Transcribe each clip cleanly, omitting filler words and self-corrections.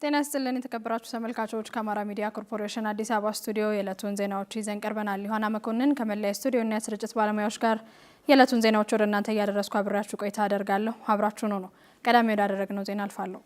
ጤና ይስጥልን የተከበራችሁ ተመልካቾች ከአማራ ሚዲያ ኮርፖሬሽን አዲስ አበባ ስቱዲዮ የዕለቱን ዜናዎች ይዘን ቀርበናል። ዮሐና መኮንን ከመላይ ስቱዲዮና የስርጭት ባለሙያዎች ጋር የዕለቱን ዜናዎች ወደ እናንተ እያደረስኩ አብራችሁ ቆይታ አደርጋለሁ። አብራችሁን ሁኑ። ቀዳሚ ወዳደረግነው ዜና አልፋለሁ።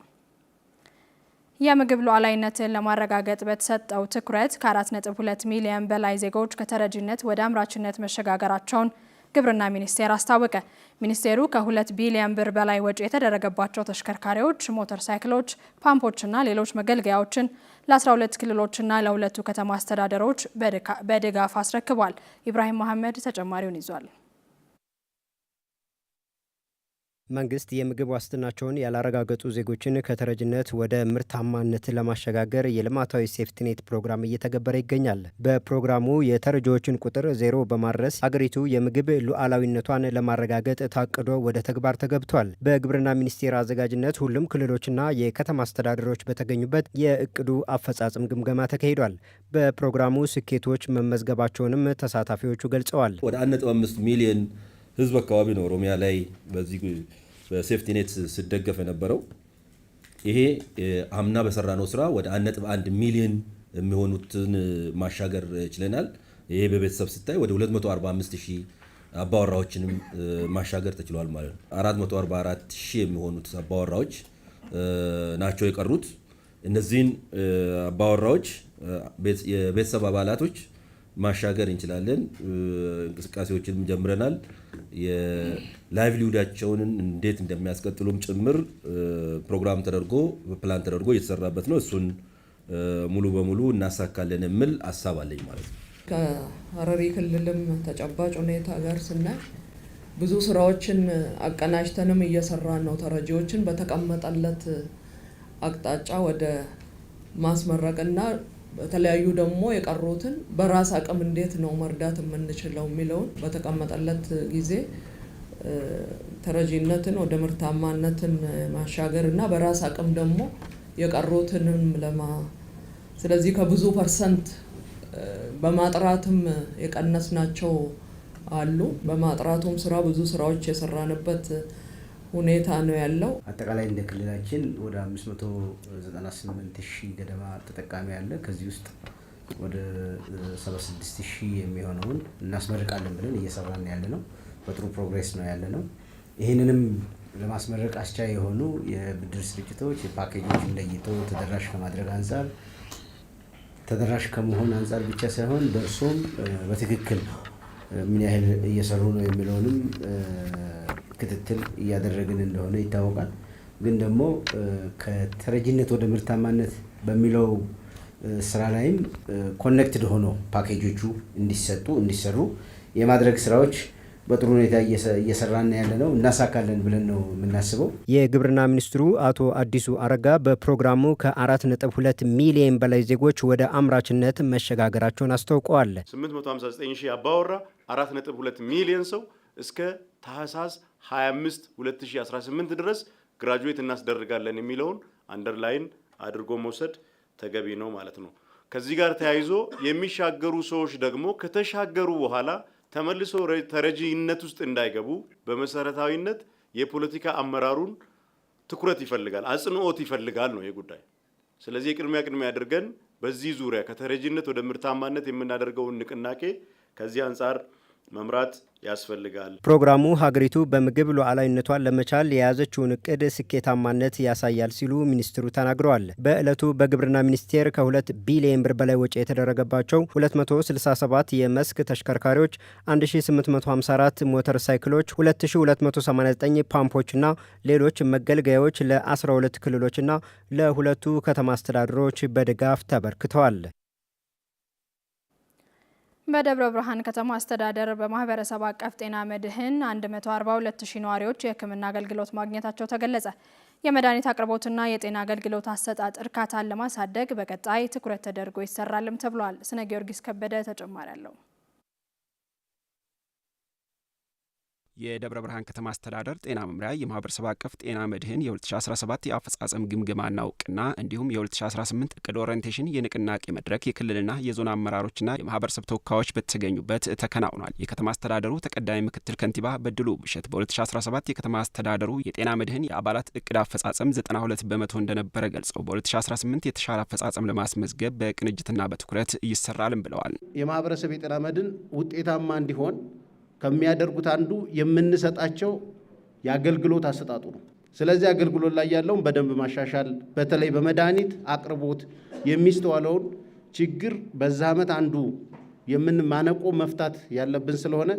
የምግብ ሉዓላዊነትን ለማረጋገጥ በተሰጠው ትኩረት ከ4.2 ሚሊዮን በላይ ዜጎች ከተረጂነት ወደ አምራችነት መሸጋገራቸውን ግብርና ሚኒስቴር አስታወቀ። ሚኒስቴሩ ከ2 ቢሊዮን ብር በላይ ወጪ የተደረገባቸው ተሽከርካሪዎች፣ ሞተር ሳይክሎች፣ ፓምፖችና ሌሎች መገልገያዎችን ለ12 ክልሎችና ለሁለቱ ከተማ አስተዳደሮች በድጋፍ አስረክቧል። ኢብራሂም መሐመድ ተጨማሪውን ይዟል። መንግስት የምግብ ዋስትናቸውን ያላረጋገጡ ዜጎችን ከተረጅነት ወደ ምርታማነት ለማሸጋገር የልማታዊ ሴፍቲኔት ፕሮግራም እየተገበረ ይገኛል። በፕሮግራሙ የተረጂዎችን ቁጥር ዜሮ በማድረስ አገሪቱ የምግብ ሉዓላዊነቷን ለማረጋገጥ ታቅዶ ወደ ተግባር ተገብቷል። በግብርና ሚኒስቴር አዘጋጅነት ሁሉም ክልሎችና የከተማ አስተዳደሮች በተገኙበት የእቅዱ አፈጻጸም ግምገማ ተካሂዷል። በፕሮግራሙ ስኬቶች መመዝገባቸውንም ተሳታፊዎቹ ገልጸዋል። ወደ 1.5 ሚሊዮን ህዝብ አካባቢ ነው ኦሮሚያ ላይ በዚህ በሴፍቲኔት ሲደገፍ የነበረው። ይሄ አምና በሰራነው ስራ ወደ 1.1 ሚሊዮን የሚሆኑትን ማሻገር ችለናል። ይሄ በቤተሰብ ስታይ ወደ 245,000 አባወራዎችንም ማሻገር ተችሏል ማለት ነው። 444,000 የሚሆኑት አባወራዎች ናቸው የቀሩት። እነዚህን አባወራዎች የቤተሰብ አባላቶች ማሻገር እንችላለን። እንቅስቃሴዎችንም ጀምረናል። የላይቭሊሁዳቸውን እንዴት እንደሚያስቀጥሉም ጭምር ፕሮግራም ተደርጎ ፕላን ተደርጎ እየተሰራበት ነው። እሱን ሙሉ በሙሉ እናሳካለን የሚል ሀሳብ አለኝ ማለት ነው። ከሀረሪ ክልልም ተጨባጭ ሁኔታ ጋር ስናይ ብዙ ስራዎችን አቀናጅተንም እየሰራን ነው። ተረጂዎችን በተቀመጠለት አቅጣጫ ወደ ማስመረቅና በተለያዩ ደግሞ የቀሩትን በራስ አቅም እንዴት ነው መርዳት የምንችለው የሚለውን በተቀመጠለት ጊዜ ተረጂነትን ወደ ምርታማነትን ማሻገር እና በራስ አቅም ደግሞ የቀሩትንም ስለዚህ ከብዙ ፐርሰንት በማጥራትም የቀነስናቸው አሉ። በማጥራቱም ስራ ብዙ ስራዎች የሰራንበት ሁኔታ ነው ያለው። አጠቃላይ እንደ ክልላችን ወደ 598,000 ገደማ ተጠቃሚ ያለ፣ ከዚህ ውስጥ ወደ 76,000 የሚሆነውን እናስመርቃለን ብለን እየሰራን ያለ ነው። በጥሩ ፕሮግሬስ ነው ያለ ነው። ይህንንም ለማስመረቅ አስቻይ የሆኑ የብድር ስርጭቶች፣ የፓኬጆችን ለይቶ ተደራሽ ከማድረግ አንጻር ተደራሽ ከመሆን አንጻር ብቻ ሳይሆን ደርሶም በትክክል ምን ያህል እየሰሩ ነው የሚለውንም ክትትል እያደረግን እንደሆነ ይታወቃል። ግን ደግሞ ከተረጂነት ወደ ምርታማነት በሚለው ስራ ላይም ኮኔክትድ ሆኖ ፓኬጆቹ እንዲሰሩ የማድረግ ስራዎች በጥሩ ሁኔታ እየሰራን ያለ ነው። እናሳካለን ብለን ነው የምናስበው። የግብርና ሚኒስትሩ አቶ አዲሱ አረጋ በፕሮግራሙ ከ4.2 ሚሊዮን በላይ ዜጎች ወደ አምራችነት መሸጋገራቸውን አስታውቀዋል። 859,000 አባወራ 4.2 ሚሊዮን ሰው እስከ ታህሳስ 25 2018 ድረስ ግራጁዌት እናስደርጋለን የሚለውን አንደርላይን አድርጎ መውሰድ ተገቢ ነው ማለት ነው። ከዚህ ጋር ተያይዞ የሚሻገሩ ሰዎች ደግሞ ከተሻገሩ በኋላ ተመልሶ ተረጂነት ውስጥ እንዳይገቡ በመሰረታዊነት የፖለቲካ አመራሩን ትኩረት ይፈልጋል፣ አጽንኦት ይፈልጋል ነው የጉዳይ። ስለዚህ ቅድሚያ አድርገን በዚህ ዙሪያ ከተረጂነት ወደ ምርታማነት የምናደርገውን ንቅናቄ ከዚህ አንጻር መምራት ያስፈልጋል። ፕሮግራሙ ሀገሪቱ በምግብ ሉዓላዊነቷን ለመቻል የያዘችውን እቅድ ስኬታማነት ያሳያል ሲሉ ሚኒስትሩ ተናግረዋል። በዕለቱ በግብርና ሚኒስቴር ከ2 ቢሊዮን ብር በላይ ወጪ የተደረገባቸው 267 የመስክ ተሽከርካሪዎች፣ 1854 ሞተር ሳይክሎች፣ 2289 ፓምፖችና ሌሎች መገልገያዎች ለ12 ክልሎችና ለሁለቱ ከተማ አስተዳደሮች በድጋፍ ተበርክተዋል። በደብረ ብርሃን ከተማ አስተዳደር በማህበረሰብ አቀፍ ጤና መድህን 142,000 ነዋሪዎች የሕክምና አገልግሎት ማግኘታቸው ተገለጸ። የመድኃኒት አቅርቦትና የጤና አገልግሎት አሰጣጥ እርካታን ለማሳደግ በቀጣይ ትኩረት ተደርጎ ይሰራልም ተብሏል። ስነ ጊዮርጊስ ከበደ ተጨማሪ አለው። የደብረ ብርሃን ከተማ አስተዳደር ጤና መምሪያ የማህበረሰብ አቀፍ ጤና መድህን የ2017 የአፈጻጸም ግምገማና እውቅና እንዲሁም የ2018 እቅድ ኦሪየንቴሽን የንቅናቄ መድረክ የክልልና የዞን አመራሮችና የማህበረሰብ ተወካዮች በተገኙበት ተከናውኗል። የከተማ አስተዳደሩ ተቀዳሚ ምክትል ከንቲባ በድሉ ብሸት በ2017 የከተማ አስተዳደሩ የጤና መድህን የአባላት እቅድ አፈጻጸም 92 በመቶ እንደነበረ ገልጸው በ2018 የተሻለ አፈጻጸም ለማስመዝገብ በቅንጅትና በትኩረት ይሰራልም ብለዋል። የማህበረሰብ የጤና መድህን ውጤታማ እንዲሆን ከሚያደርጉት አንዱ የምንሰጣቸው የአገልግሎት አሰጣጡ ነው። ስለዚህ አገልግሎት ላይ ያለውን በደንብ ማሻሻል፣ በተለይ በመድኃኒት አቅርቦት የሚስተዋለውን ችግር በዛ ዓመት አንዱ የምንማነቆ መፍታት ያለብን ስለሆነ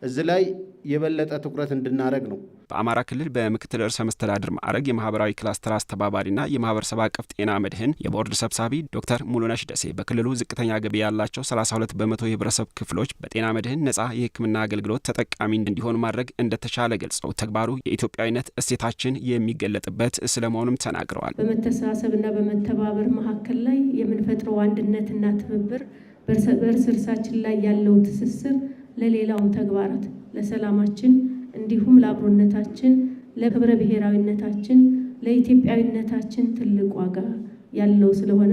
እዚህ ላይ የበለጠ ትኩረት እንድናደርግ ነው። በአማራ ክልል በምክትል ርዕሰ መስተዳድር ማዕረግ የማህበራዊ ክላስተር አስተባባሪና የማህበረሰብ አቀፍ ጤና መድህን የቦርድ ሰብሳቢ ዶክተር ሙሉነሽ ደሴ በክልሉ ዝቅተኛ ገቢ ያላቸው 32 በመቶ የህብረተሰብ ክፍሎች በጤና መድህን ነጻ የሕክምና አገልግሎት ተጠቃሚ እንዲሆኑ ማድረግ እንደተቻለ ገልጸው ተግባሩ የኢትዮጵያዊነት እሴታችን የሚገለጥበት ስለመሆኑም ተናግረዋል። በመተሳሰብና በመተባበር መካከል ላይ የምንፈጥረው አንድነትና ትብብር በእርስ እርሳችን ላይ ያለው ትስስር ለሌላውም ተግባራት ለሰላማችን እንዲሁም ለአብሮነታችን ለክብረ ብሔራዊነታችን ለኢትዮጵያዊነታችን ትልቅ ዋጋ ያለው ስለሆነ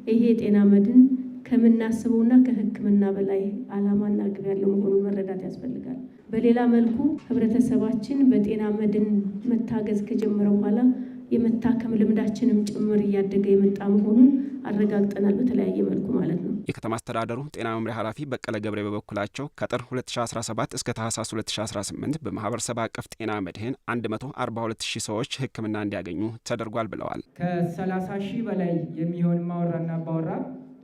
ይሄ የጤና መድህን ከምናስበውና ከሕክምና በላይ ዓላማና ግብ ያለው መሆኑን መረዳት ያስፈልጋል። በሌላ መልኩ ህብረተሰባችን በጤና መድህን መታገዝ ከጀመረ በኋላ የመታከም ልምዳችንም ጭምር እያደገ የመጣ መሆኑን አረጋግጠናል። በተለያየ መልኩ ማለት ነው። የከተማ አስተዳደሩ ጤና መምሪያ ኃላፊ በቀለ ገብሬ በበኩላቸው ከጥር 2017 እስከ ታህሳስ 2018 በማህበረሰብ አቀፍ ጤና መድህን 142,000 ሰዎች ሕክምና እንዲያገኙ ተደርጓል ብለዋል። ከ30,000 በላይ የሚሆን ማወራና አባወራ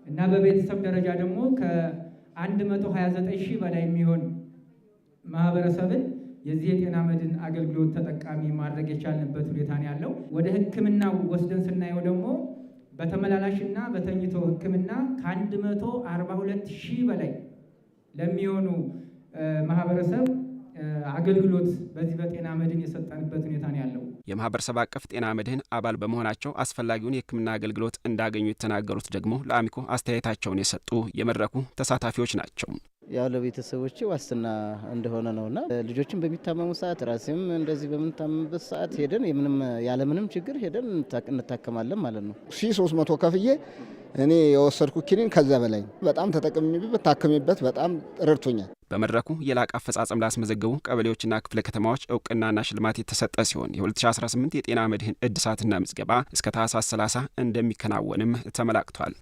እና በቤተሰብ ደረጃ ደግሞ ከ129,000 በላይ የሚሆን ማህበረሰብን የዚህ የጤና መድህን አገልግሎት ተጠቃሚ ማድረግ የቻልንበት ሁኔታ ነው ያለው። ወደ ሕክምና ወስደን ስናየው ደግሞ በተመላላሽና በተኝቶ ሕክምና ከ142,000 በላይ ለሚሆኑ ማህበረሰብ አገልግሎት በዚህ በጤና መድህን የሰጠንበት ሁኔታ ነው ያለው። የማህበረሰብ አቀፍ ጤና መድህን አባል በመሆናቸው አስፈላጊውን የሕክምና አገልግሎት እንዳገኙ የተናገሩት ደግሞ ለአሚኮ አስተያየታቸውን የሰጡ የመድረኩ ተሳታፊዎች ናቸው። ያው ለቤተሰቦች ዋስትና እንደሆነ ነውና ልጆችን በሚታመሙ ሰዓት ራሴም እንደዚህ በምንታመምበት ሰዓት ሄደን ያለምንም ችግር ሄደን እንታከማለን ማለት ነው። 1300 ከፍዬ እኔ የወሰድኩ ኪኒን ከዛ በላይ በጣም ተጠቅሜበት ታከሜበት በጣም ረድቶኛል። በመድረኩ የላቀ አፈጻጸም ላስመዘገቡ ቀበሌዎችና ክፍለ ከተማዎች እውቅናና ሽልማት የተሰጠ ሲሆን የ2018 የጤና መድህን እድሳትና ምዝገባ እስከ ታህሳስ 30 እንደሚከናወንም ተመላክቷል።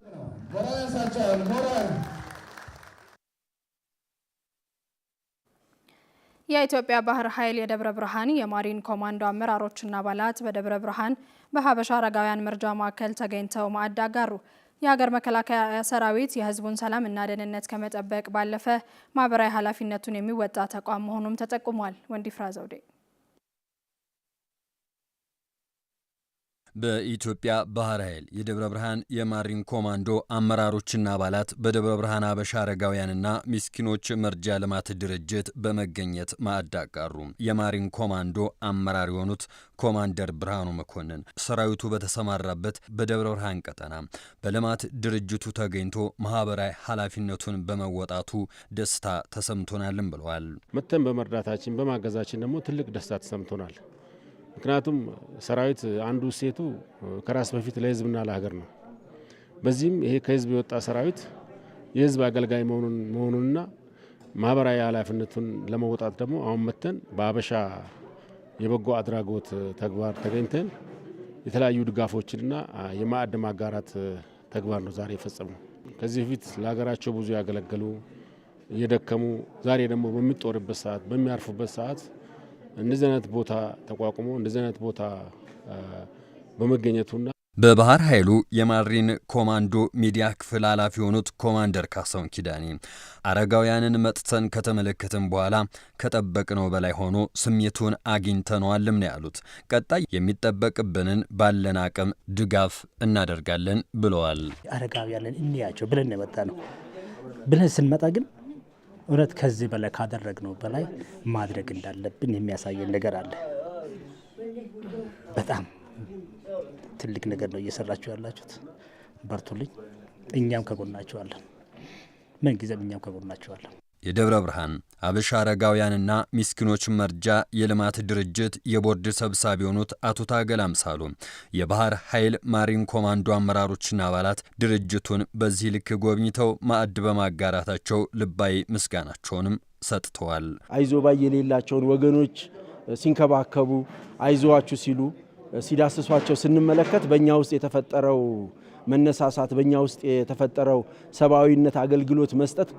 የኢትዮጵያ ባህር ኃይል የደብረ ብርሃን የማሪን ኮማንዶ አመራሮችና አባላት በደብረ ብርሃን በሀበሻ አረጋውያን መርጃ ማዕከል ተገኝተው ማዕድ አጋሩ። የሀገር መከላከያ ሰራዊት የሕዝቡን ሰላምና ደህንነት ከመጠበቅ ባለፈ ማህበራዊ ኃላፊነቱን የሚወጣ ተቋም መሆኑም ተጠቁሟል። ወንዲፍራ ዘውዴ በኢትዮጵያ ባህር ኃይል የደብረ ብርሃን የማሪን ኮማንዶ አመራሮችና አባላት በደብረ ብርሃን ሀበሻ አረጋውያንና ምስኪኖች መርጃ ልማት ድርጅት በመገኘት ማዕድ አጋሩ። የማሪን ኮማንዶ አመራር የሆኑት ኮማንደር ብርሃኑ መኮንን ሰራዊቱ በተሰማራበት በደብረ ብርሃን ቀጠና በልማት ድርጅቱ ተገኝቶ ማህበራዊ ኃላፊነቱን በመወጣቱ ደስታ ተሰምቶናልም ብለዋል። መተን በመርዳታችን በማገዛችን ደግሞ ትልቅ ደስታ ተሰምቶናል። ምክንያቱም ሰራዊት አንዱ እሴቱ ከራስ በፊት ለህዝብና ለሀገር ነው። በዚህም ይሄ ከህዝብ የወጣ ሰራዊት የህዝብ አገልጋይ መሆኑንና ማህበራዊ ኃላፊነቱን ለመወጣት ደግሞ አሁን መተን በሀበሻ የበጎ አድራጎት ተግባር ተገኝተን የተለያዩ ድጋፎችንና የማዕድ ማጋራት ተግባር ነው ዛሬ የፈጸምነው። ከዚህ በፊት ለሀገራቸው ብዙ ያገለገሉ እየደከሙ ዛሬ ደግሞ በሚጦርበት ሰዓት በሚያርፉበት ሰዓት እንደዚህ አይነት ቦታ ተቋቁሞ እንደዚህ አይነት ቦታ በመገኘቱና በባህር ኃይሉ የማሪን ኮማንዶ ሚዲያ ክፍል ኃላፊ የሆኑት ኮማንደር ካሳውን ኪዳኔ አረጋውያንን መጥተን ከተመለከትን በኋላ ከጠበቅነው በላይ ሆኖ ስሜቱን አግኝተነዋልም ነው ያሉት። ቀጣይ የሚጠበቅብንን ባለን አቅም ድጋፍ እናደርጋለን ብለዋል። አረጋውያንን እንያቸው ብለን የመጣ ነው ብለን ስንመጣ ግን እውነት ከዚህ በላይ ካደረግነው በላይ ማድረግ እንዳለብን የሚያሳየን ነገር አለ። በጣም ትልቅ ነገር ነው እየሰራችሁ ያላችሁት። በርቱልኝ። እኛም ከጎናችሁ አለን። ምን ጊዜም እኛም ከጎናችሁ አለን። የደብረ ብርሃን አበሻ አረጋውያንና ምስኪኖች መርጃ የልማት ድርጅት የቦርድ ሰብሳቢ የሆኑት አቶ ታገል አምሳሉ የባህር ኃይል ማሪን ኮማንዶ አመራሮችና አባላት ድርጅቱን በዚህ ልክ ጎብኝተው ማዕድ በማጋራታቸው ልባዊ ምስጋናቸውንም ሰጥተዋል። አይዞባይ የሌላቸውን ወገኖች ሲንከባከቡ አይዞዋችሁ ሲሉ ሲዳስሷቸው ስንመለከት በእኛ ውስጥ የተፈጠረው መነሳሳት በእኛ ውስጥ የተፈጠረው ሰብአዊነት አገልግሎት መስጠት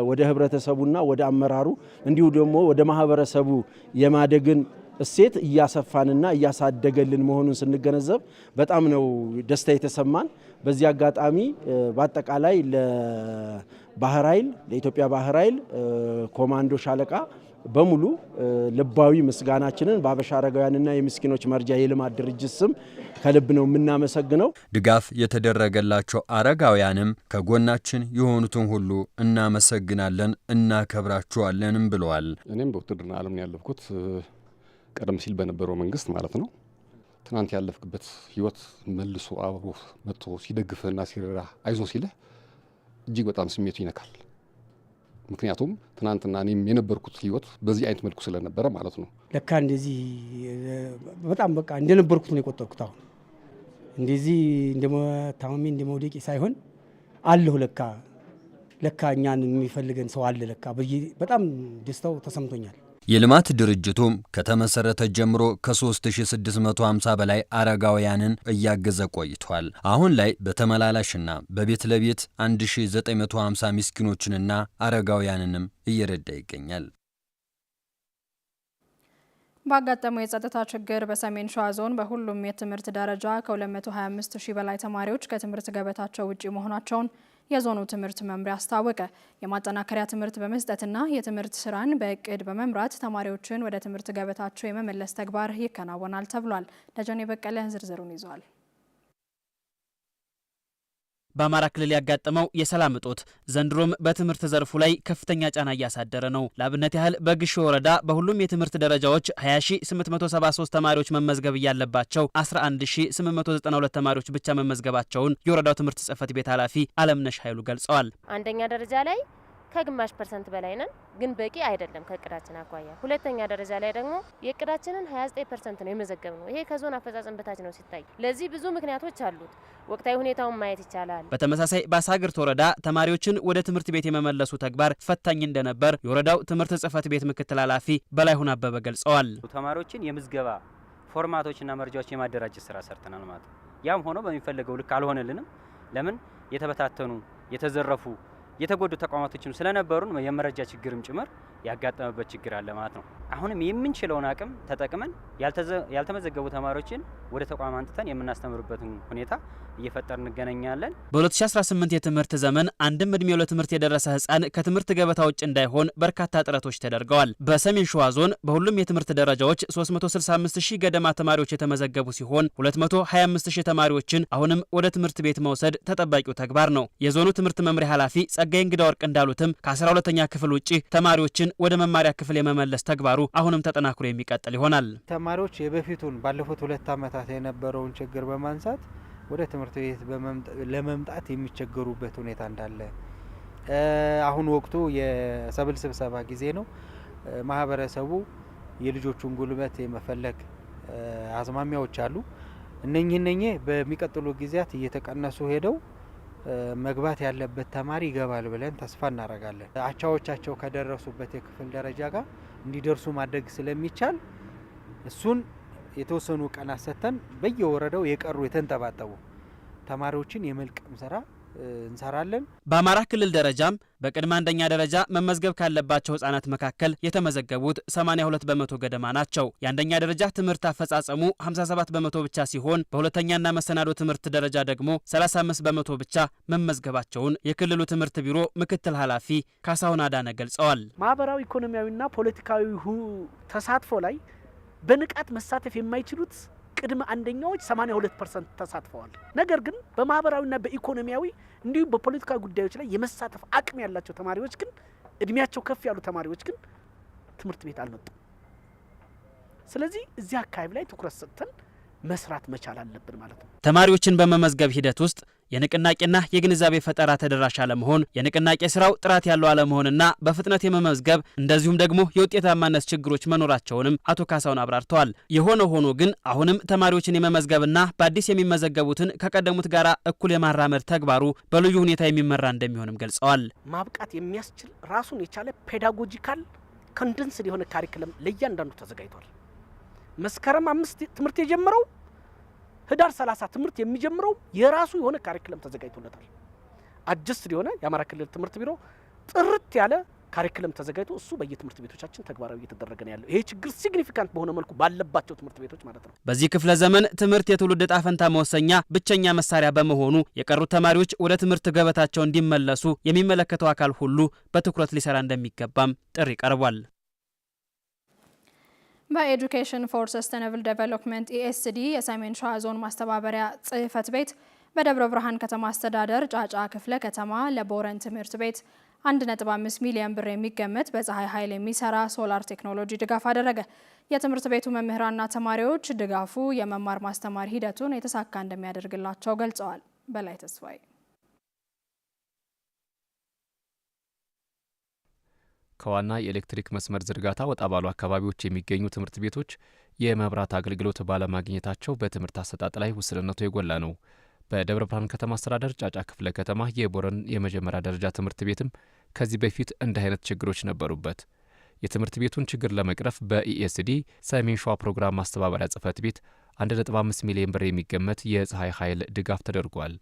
ወደ ህብረተሰቡና ወደ አመራሩ እንዲሁ ደግሞ ወደ ማህበረሰቡ የማደግን እሴት እያሰፋንና እያሳደገልን መሆኑን ስንገነዘብ በጣም ነው ደስታ የተሰማን። በዚህ አጋጣሚ በአጠቃላይ ለባህር ኃይል ለኢትዮጵያ ባህር ኃይል ኮማንዶ ሻለቃ በሙሉ ልባዊ ምስጋናችንን በአበሻ አረጋውያንና የምስኪኖች መርጃ የልማት ድርጅት ስም ከልብ ነው የምናመሰግነው። ድጋፍ የተደረገላቸው አረጋውያንም ከጎናችን የሆኑትን ሁሉ እናመሰግናለን፣ እናከብራቸዋለንም ብለዋል። እኔም በውትድርና ዓለም ያለፍኩት ቀደም ሲል በነበረው መንግስት ማለት ነው። ትናንት ያለፍክበት ህይወት መልሶ አብሮ መጥቶ ሲደግፍህና ሲረዳ አይዞ ሲልህ እጅግ በጣም ስሜቱ ይነካል። ምክንያቱም ትናንትና እኔም የነበርኩት ህይወት በዚህ አይነት መልኩ ስለነበረ ማለት ነው። ለካ እንደዚህ በጣም በቃ እንደነበርኩት ነው የቆጠርኩት። አሁን እንደዚህ እንደመታመሜ እንደመውደቂ ሳይሆን አለሁ ለካ እኛን የሚፈልገን ሰው አለ ለካ በጣም ደስታው ተሰምቶኛል። የልማት ድርጅቱ ከተመሰረተ ጀምሮ ከ3650 በላይ አረጋውያንን እያገዘ ቆይቷል። አሁን ላይ በተመላላሽና በቤት ለቤት 1950 ምስኪኖችንና አረጋውያንንም እየረዳ ይገኛል። ባጋጠመው የጸጥታ ችግር በሰሜን ሸዋ ዞን በሁሉም የትምህርት ደረጃ ከ225,000 በላይ ተማሪዎች ከትምህርት ገበታቸው ውጪ መሆናቸውን የዞኑ ትምህርት መምሪያ አስታወቀ። የማጠናከሪያ ትምህርት በመስጠትና የትምህርት ስራን በእቅድ በመምራት ተማሪዎችን ወደ ትምህርት ገበታቸው የመመለስ ተግባር ይከናወናል ተብሏል። ደጀኔ በቀለ ዝርዝሩን ይዟል። በአማራ ክልል ያጋጠመው የሰላም እጦት ዘንድሮም በትምህርት ዘርፉ ላይ ከፍተኛ ጫና እያሳደረ ነው። ለአብነት ያህል በግሾ ወረዳ በሁሉም የትምህርት ደረጃዎች 20873 ተማሪዎች መመዝገብ እያለባቸው 11892 ተማሪዎች ብቻ መመዝገባቸውን የወረዳው ትምህርት ጽሕፈት ቤት ኃላፊ አለምነሽ ኃይሉ ገልጸዋል። አንደኛ ደረጃ ላይ ከግማሽ ፐርሰንት በላይ ነን፣ ግን በቂ አይደለም ከእቅዳችን አኳያ። ሁለተኛ ደረጃ ላይ ደግሞ የእቅዳችንን 29% ነው የመዘገብነው። ይሄ ከዞን አፈጻጸም በታች ነው ሲታይ። ለዚህ ብዙ ምክንያቶች አሉት። ወቅታዊ ሁኔታውን ማየት ይቻላል። በተመሳሳይ በአሳግርት ወረዳ ተማሪዎችን ወደ ትምህርት ቤት የመመለሱ ተግባር ፈታኝ እንደነበር የወረዳው ትምህርት ጽሕፈት ቤት ምክትል ኃላፊ በላይሁን አበበ ገልጸዋል። ተማሪዎችን የምዝገባ ፎርማቶችና መረጃዎች የማደራጀት ስራ ሰርተናል ማለት ነው። ያም ሆኖ በሚፈለገው ልክ አልሆነልንም። ለምን የተበታተኑ የተዘረፉ የተጎዱ ተቋማቶችም ስለነበሩን የመረጃ ችግርም ጭምር ያጋጠመበት ችግር አለ ማለት ነው። አሁንም የምንችለውን አቅም ተጠቅመን ያልተመዘገቡ ተማሪዎችን ወደ ተቋም አንጥተን የምናስተምርበትን ሁኔታ እየፈጠርን እንገናኛለን። በ2018 የትምህርት ዘመን አንድም እድሜው ለትምህርት የደረሰ ህፃን ከትምህርት ገበታ ውጭ እንዳይሆን በርካታ ጥረቶች ተደርገዋል። በሰሜን ሸዋ ዞን በሁሉም የትምህርት ደረጃዎች 365000 ገደማ ተማሪዎች የተመዘገቡ ሲሆን 225000 ተማሪዎችን አሁንም ወደ ትምህርት ቤት መውሰድ ተጠባቂው ተግባር ነው። የዞኑ ትምህርት መምሪያ ኃላፊ ጸጋይ እንግዳ ወርቅ እንዳሉትም ከ12ኛ ክፍል ውጪ ተማሪዎችን ወደ መማሪያ ክፍል የመመለስ ተግባሩ አሁንም ተጠናክሮ የሚቀጥል ይሆናል። ተማሪዎች የበፊቱን ባለፉት 2 ዓመታት የነበረውን ችግር በማንሳት ወደ ትምህርት ቤት ለመምጣት የሚቸገሩበት ሁኔታ እንዳለ፣ አሁን ወቅቱ የሰብል ስብሰባ ጊዜ ነው። ማህበረሰቡ የልጆቹን ጉልበት የመፈለግ አዝማሚያዎች አሉ። እነኚህ በሚቀጥሉ ጊዜያት እየተቀነሱ ሄደው መግባት ያለበት ተማሪ ይገባል ብለን ተስፋ እናደርጋለን። አቻዎቻቸው ከደረሱበት የክፍል ደረጃ ጋር እንዲደርሱ ማድረግ ስለሚቻል እሱን የተወሰኑ ቀናት ሰጥተን በየወረዳው የቀሩ የተንጠባጠቡ ተማሪዎችን የመልቀም ስራ እንሰራለን። በአማራ ክልል ደረጃም በቅድመ አንደኛ ደረጃ መመዝገብ ካለባቸው ህጻናት መካከል የተመዘገቡት 82 በመቶ ገደማ ናቸው። የአንደኛ ደረጃ ትምህርት አፈጻጸሙ 57 በመቶ ብቻ ሲሆን በሁለተኛና መሰናዶ ትምህርት ደረጃ ደግሞ 35 በመቶ ብቻ መመዝገባቸውን የክልሉ ትምህርት ቢሮ ምክትል ኃላፊ ካሳሁን አዳነ ገልጸዋል። ማህበራዊ ኢኮኖሚያዊና ፖለቲካዊ ተሳትፎ ላይ በንቃት መሳተፍ የማይችሉት ቅድመ አንደኛዎች 82% ተሳትፈዋል። ነገር ግን በማህበራዊና በኢኮኖሚያዊ እንዲሁም በፖለቲካዊ ጉዳዮች ላይ የመሳተፍ አቅም ያላቸው ተማሪዎች ግን እድሜያቸው ከፍ ያሉ ተማሪዎች ግን ትምህርት ቤት አልመጡም። ስለዚህ እዚህ አካባቢ ላይ ትኩረት ሰጥተን መስራት መቻል አለብን ማለት ነው። ተማሪዎችን በመመዝገብ ሂደት ውስጥ የንቅናቄና የግንዛቤ ፈጠራ ተደራሽ አለመሆን፣ የንቅናቄ ስራው ጥራት ያለው አለመሆንና በፍጥነት የመመዝገብ እንደዚሁም ደግሞ የውጤታማነት ችግሮች መኖራቸውንም አቶ ካሳውን አብራርተዋል። የሆነ ሆኖ ግን አሁንም ተማሪዎችን የመመዝገብና በአዲስ የሚመዘገቡትን ከቀደሙት ጋር እኩል የማራመድ ተግባሩ በልዩ ሁኔታ የሚመራ እንደሚሆንም ገልጸዋል። ማብቃት የሚያስችል ራሱን የቻለ ፔዳጎጂካል ኮንደንስድ የሆነ ካሪክለም ለእያንዳንዱ ተዘጋጅቷል። መስከረም 5 ትምህርት የጀመረው ህዳር 30 ትምህርት የሚጀምረው የራሱ የሆነ ካሪክለም ተዘጋጅቶለታል። አጀስትድ የሆነ የአማራ ክልል ትምህርት ቢሮ ጥርት ያለ ካሪክለም ተዘጋጅቶ እሱ በየትምህርት ቤቶቻችን ተግባራዊ እየተደረገ ነው ያለው። ይሄ ችግር ሲግኒፊካንት በሆነ መልኩ ባለባቸው ትምህርት ቤቶች ማለት ነው። በዚህ ክፍለ ዘመን ትምህርት የትውልድ ዕጣ ፈንታ መወሰኛ ብቸኛ መሳሪያ በመሆኑ የቀሩት ተማሪዎች ወደ ትምህርት ገበታቸው እንዲመለሱ የሚመለከተው አካል ሁሉ በትኩረት ሊሰራ እንደሚገባም ጥሪ ቀርቧል። በኤዱኬሽን ፎር ሰስቴናብል ዴቨሎፕመንት ኢኤስዲ የሰሜን ሸዋ ዞን ማስተባበሪያ ጽሕፈት ቤት በደብረ ብርሃን ከተማ አስተዳደር ጫጫ ክፍለ ከተማ ለቦረን ትምህርት ቤት 1.5 ሚሊዮን ብር የሚገመት በፀሐይ ኃይል የሚሰራ ሶላር ቴክኖሎጂ ድጋፍ አደረገ። የትምህርት ቤቱ መምህራንና ተማሪዎች ድጋፉ የመማር ማስተማር ሂደቱን የተሳካ እንደሚያደርግላቸው ገልጸዋል። በላይ ተስፋዬ ከዋና የኤሌክትሪክ መስመር ዝርጋታ ወጣ ባሉ አካባቢዎች የሚገኙ ትምህርት ቤቶች የመብራት አገልግሎት ባለማግኘታቸው በትምህርት አሰጣጥ ላይ ውስንነቱ የጎላ ነው። በደብረ ብርሃን ከተማ አስተዳደር ጫጫ ክፍለ ከተማ የቦረን የመጀመሪያ ደረጃ ትምህርት ቤትም ከዚህ በፊት እንዲህ አይነት ችግሮች ነበሩበት። የትምህርት ቤቱን ችግር ለመቅረፍ በኢኤስዲ ሰሜን ሸዋ ፕሮግራም ማስተባበሪያ ጽሕፈት ቤት 1.5 ሚሊዮን ብር የሚገመት የፀሐይ ኃይል ድጋፍ ተደርጓል።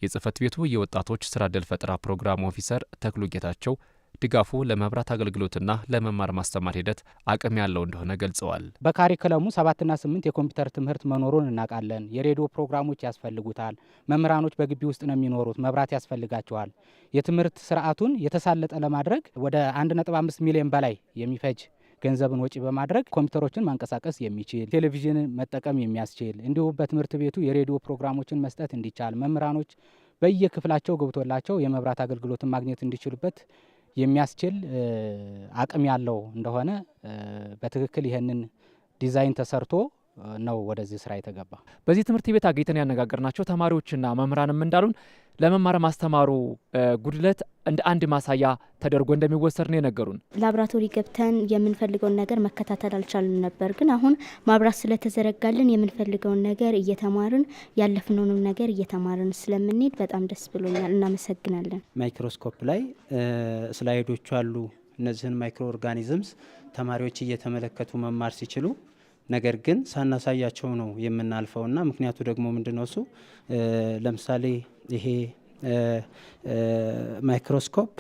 የጽሕፈት ቤቱ የወጣቶች ስራ ዕድል ፈጠራ ፕሮግራም ኦፊሰር ተክሉ ጌታቸው ድጋፉ ለመብራት አገልግሎትና ለመማር ማስተማር ሂደት አቅም ያለው እንደሆነ ገልጸዋል። በካሪክለሙ 7ና 8 የኮምፒውተር ትምህርት መኖሩን እናውቃለን። የሬዲዮ ፕሮግራሞች ያስፈልጉታል። መምህራኖች በግቢ ውስጥ ነው የሚኖሩት፣ መብራት ያስፈልጋቸዋል። የትምህርት ስርዓቱን የተሳለጠ ለማድረግ ወደ 1.5 ሚሊዮን በላይ የሚፈጅ ገንዘብን ወጪ በማድረግ ኮምፒውተሮችን ማንቀሳቀስ የሚችል ቴሌቪዥን መጠቀም የሚያስችል እንዲሁም በትምህርት ቤቱ የሬዲዮ ፕሮግራሞችን መስጠት እንዲቻል መምህራኖች በየክፍላቸው ገብቶላቸው የመብራት አገልግሎትን ማግኘት እንዲችሉበት የሚያስችል አቅም ያለው እንደሆነ በትክክል ይህንን ዲዛይን ተሰርቶ ነው ወደዚህ ስራ የተገባ። በዚህ ትምህርት ቤት አግኝተን ያነጋገርናቸው ተማሪዎችና መምህራንም እንዳሉን ለመማር ማስተማሩ ጉድለት እንደ አንድ ማሳያ ተደርጎ እንደሚወሰድ ነው የነገሩን። ላብራቶሪ ገብተን የምንፈልገውን ነገር መከታተል አልቻልንም ነበር፣ ግን አሁን ማብራት ስለተዘረጋልን የምንፈልገውን ነገር እየተማርን ያለፍነውንም ነገር እየተማርን ስለምንሄድ በጣም ደስ ብሎኛል። እናመሰግናለን። ማይክሮስኮፕ ላይ ስላይዶቹ አሉ። እነዚህን ማይክሮ ኦርጋኒዝምስ ተማሪዎች እየተመለከቱ መማር ሲችሉ ነገር ግን ሳናሳያቸው ነው የምናልፈውና ምክንያቱ ደግሞ ምንድነው? እሱ ለምሳሌ ይሄ ማይክሮስኮፕ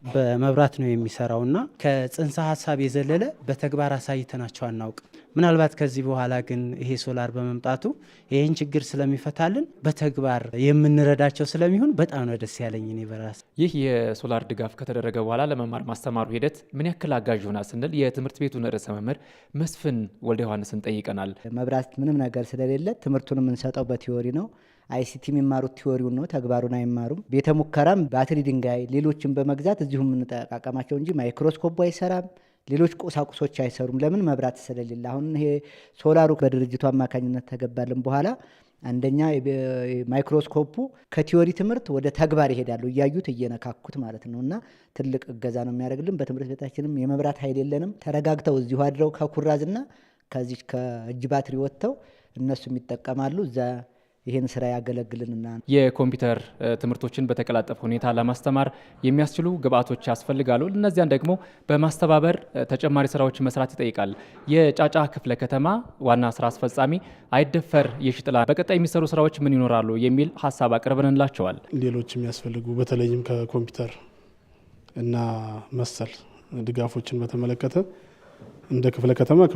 በመብራት ነው የሚሰራውና ከጽንሰ ሀሳብ የዘለለ በተግባር አሳይተናቸው አናውቅ። ምናልባት ከዚህ በኋላ ግን ይሄ ሶላር በመምጣቱ ይህን ችግር ስለሚፈታልን በተግባር የምንረዳቸው ስለሚሆን በጣም ነው ደስ ያለኝ እኔ በራስ። ይህ የሶላር ድጋፍ ከተደረገ በኋላ ለመማር ማስተማሩ ሂደት ምን ያክል አጋዥ ይሆናል ስንል የትምህርት ቤቱን ርዕሰ መምህር መስፍን ወልደ ዮሐንስን ጠይቀናል። መብራት ምንም ነገር ስለሌለ ትምህርቱን የምንሰጠው በቲዮሪ ነው። አይሲቲ የሚማሩት ቲዮሪውን ነው፣ ተግባሩን አይማሩም። ቤተ ሙከራም ባትሪ ድንጋይ ሌሎችን በመግዛት እዚሁ የምንጠቃቀማቸው እንጂ ማይክሮስኮፕ አይሰራም፣ ሌሎች ቁሳቁሶች አይሰሩም። ለምን? መብራት ስለሌለ። አሁን ይሄ ሶላሩ በድርጅቱ አማካኝነት ተገባልን በኋላ አንደኛ ማይክሮስኮፑ ከቲዮሪ ትምህርት ወደ ተግባር ይሄዳሉ፣ እያዩት እየነካኩት ማለት ነው። እና ትልቅ እገዛ ነው የሚያደርግልን። በትምህርት ቤታችንም የመብራት ኃይል የለንም። ተረጋግተው እዚሁ አድረው ከኩራዝና ከዚህ ከእጅ ባትሪ ወጥተው እነሱም ይጠቀማሉ። እዛ ይህን ስራ ያገለግልንና የኮምፒውተር ትምህርቶችን በተቀላጠፈ ሁኔታ ለማስተማር የሚያስችሉ ግብአቶች ያስፈልጋሉ። እነዚያን ደግሞ በማስተባበር ተጨማሪ ስራዎች መስራት ይጠይቃል። የጫጫ ክፍለ ከተማ ዋና ስራ አስፈጻሚ አይደፈር የሽጥላ በቀጣይ የሚሰሩ ስራዎች ምን ይኖራሉ የሚል ሀሳብ አቅርበንላቸዋል። ሌሎች የሚያስፈልጉ በተለይም ከኮምፒውተር እና መሰል ድጋፎችን በተመለከተ እንደ ክፍለ ከተማው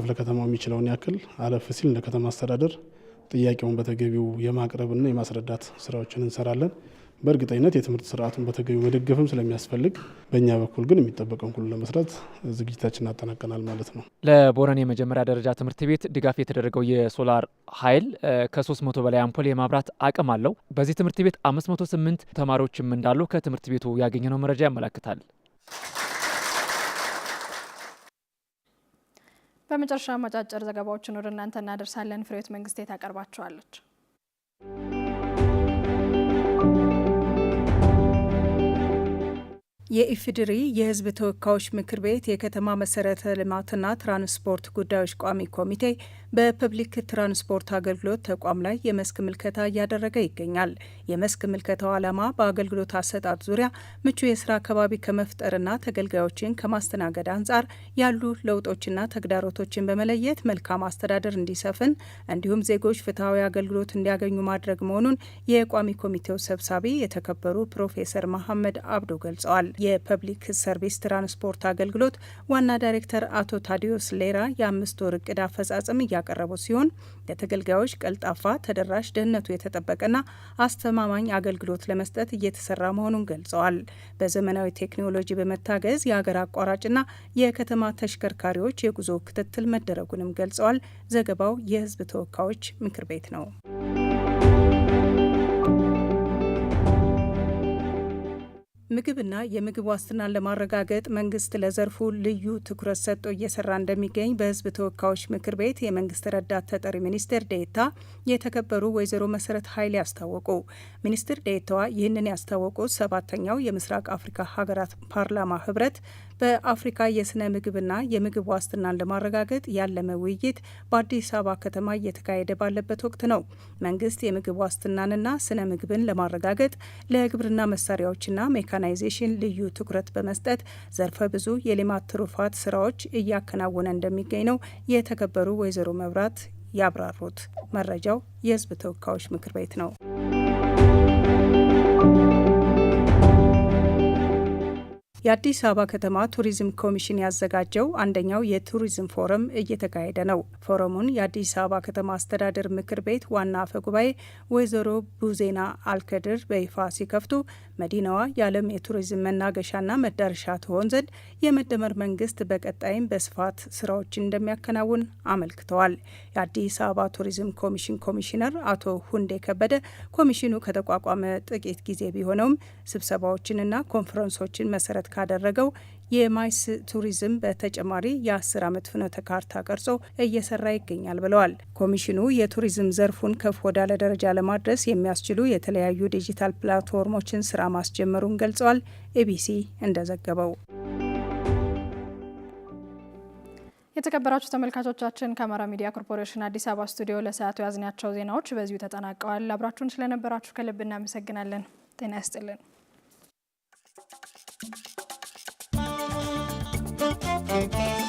የሚችለውን ያክል አለፍ ሲል እንደ ከተማ አስተዳደር ጥያቄውን በተገቢው የማቅረብና የማስረዳት ስራዎችን እንሰራለን። በእርግጠኝነት የትምህርት ስርዓቱን በተገቢው መደገፍም ስለሚያስፈልግ በእኛ በኩል ግን የሚጠበቀውን ሁሉ ለመስራት ዝግጅታችን አጠናቀናል ማለት ነው። ለቦረን የመጀመሪያ ደረጃ ትምህርት ቤት ድጋፍ የተደረገው የሶላር ኃይል ከ300 በላይ አምፖል የማብራት አቅም አለው። በዚህ ትምህርት ቤት 508 ተማሪዎችም እንዳሉ ከትምህርት ቤቱ ያገኘነው መረጃ ያመለክታል። በመጨረሻ አጫጭር ዘገባዎችን ወደ እናንተ እናደርሳለን። ፍሬዎት መንግስቴ ታቀርባቸዋለች። የኢፌዴሪ የሕዝብ ተወካዮች ምክር ቤት የከተማ መሰረተ ልማትና ትራንስፖርት ጉዳዮች ቋሚ ኮሚቴ በፐብሊክ ትራንስፖርት አገልግሎት ተቋም ላይ የመስክ ምልከታ እያደረገ ይገኛል። የመስክ ምልከታው ዓላማ በአገልግሎት አሰጣጥ ዙሪያ ምቹ የስራ አካባቢ ከመፍጠርና ተገልጋዮችን ከማስተናገድ አንጻር ያሉ ለውጦችና ተግዳሮቶችን በመለየት መልካም አስተዳደር እንዲሰፍን እንዲሁም ዜጎች ፍትሐዊ አገልግሎት እንዲያገኙ ማድረግ መሆኑን የቋሚ ኮሚቴው ሰብሳቢ የተከበሩ ፕሮፌሰር መሐመድ አብዶ ገልጸዋል። የፐብሊክ ሰርቪስ ትራንስፖርት አገልግሎት ዋና ዳይሬክተር አቶ ታዲዮስ ሌራ የ5 ወር እቅድ አፈጻጸም እያቀረቡ ሲሆን ለተገልጋዮች ቀልጣፋ፣ ተደራሽ፣ ደህንነቱ የተጠበቀና አስተማማኝ አገልግሎት ለመስጠት እየተሰራ መሆኑን ገልጸዋል። በዘመናዊ ቴክኖሎጂ በመታገዝ የሀገር አቋራጭና የከተማ ተሽከርካሪዎች የጉዞ ክትትል መደረጉንም ገልጸዋል። ዘገባው የሕዝብ ተወካዮች ምክር ቤት ነው። ምግብና የምግብ ዋስትናን ለማረጋገጥ መንግስት ለዘርፉ ልዩ ትኩረት ሰጥቶ እየሰራ እንደሚገኝ በሕዝብ ተወካዮች ምክር ቤት የመንግስት ረዳት ተጠሪ ሚኒስቴር ዴኤታ የተከበሩ ወይዘሮ መሰረት ኃይሌ ያስታወቁ። ሚኒስትር ዴኤታዋ ይህንን ያስታወቁት 7ኛው የምስራቅ አፍሪካ ሀገራት ፓርላማ ህብረት በአፍሪካ የስነ ምግብና የምግብ ዋስትናን ለማረጋገጥ ያለመ ውይይት በአዲስ አበባ ከተማ እየተካሄደ ባለበት ወቅት ነው። መንግስት የምግብ ዋስትናንና ስነ ምግብን ለማረጋገጥ ለግብርና መሳሪያዎችና ሜካናይዜሽን ልዩ ትኩረት በመስጠት ዘርፈ ብዙ የልማት ትሩፋት ስራዎች እያከናወነ እንደሚገኝ ነው የተከበሩ ወይዘሮ መብራት ያብራሩት። መረጃው የሕዝብ ተወካዮች ምክር ቤት ነው። የአዲስ አበባ ከተማ ቱሪዝም ኮሚሽን ያዘጋጀው 1ኛው የቱሪዝም ፎረም እየተካሄደ ነው። ፎረሙን የአዲስ አበባ ከተማ አስተዳደር ምክር ቤት ዋና አፈ ጉባኤ ወይዘሮ ቡዜና አልከድር በይፋ ሲከፍቱ መዲናዋ የዓለም የቱሪዝም መናገሻና መዳረሻ ትሆን ዘንድ የመደመር መንግስት በቀጣይም በስፋት ስራዎችን እንደሚያከናውን አመልክተዋል። የአዲስ አበባ ቱሪዝም ኮሚሽን ኮሚሽነር አቶ ሁንዴ ከበደ ኮሚሽኑ ከተቋቋመ ጥቂት ጊዜ ቢሆነውም ስብሰባዎችንና ኮንፈረንሶችን መሰረት ካደረገው የማይስ ቱሪዝም በተጨማሪ የ10 ዓመት ፍኖተ ካርታ ቀርጾ እየሰራ ይገኛል ብለዋል። ኮሚሽኑ የቱሪዝም ዘርፉን ከፍ ወዳለ ደረጃ ለማድረስ የሚያስችሉ የተለያዩ ዲጂታል ፕላትፎርሞችን ስራ ማስጀመሩን ገልጸዋል። ኤቢሲ እንደዘገበው። የተከበራችሁ ተመልካቾቻችን ከአማራ ሚዲያ ኮርፖሬሽን አዲስ አበባ ስቱዲዮ ለሰዓቱ ያዝናቸው ዜናዎች በዚሁ ተጠናቀዋል። አብራችሁን ስለነበራችሁ ከልብ እናመሰግናለን። ጤና ይስጥልን። Thank you.